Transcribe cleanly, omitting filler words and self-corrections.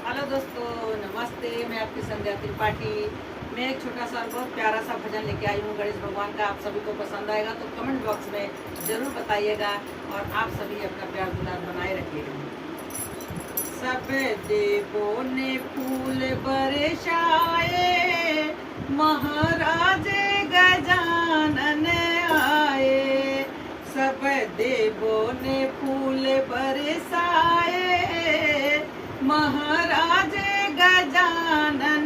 Hello दोस्तों, नमस्ते। मैं आपकी संध्या त्रिपाठी। मैं एक छोटा सा और बहुत प्यारा सा भजन लेके आई हूँ गणेश भगवान का। आप सभी को पसंद आएगा तो कमेंट बॉक्स में ज़रूर बताइएगा और आप सभी अपना प्यार दुलार बनाए रखिएगा। सब देवों ने फूल बरसाए, महाराज गजानन आए। सब देवों ने फूल बरसाए, महाराज गजानन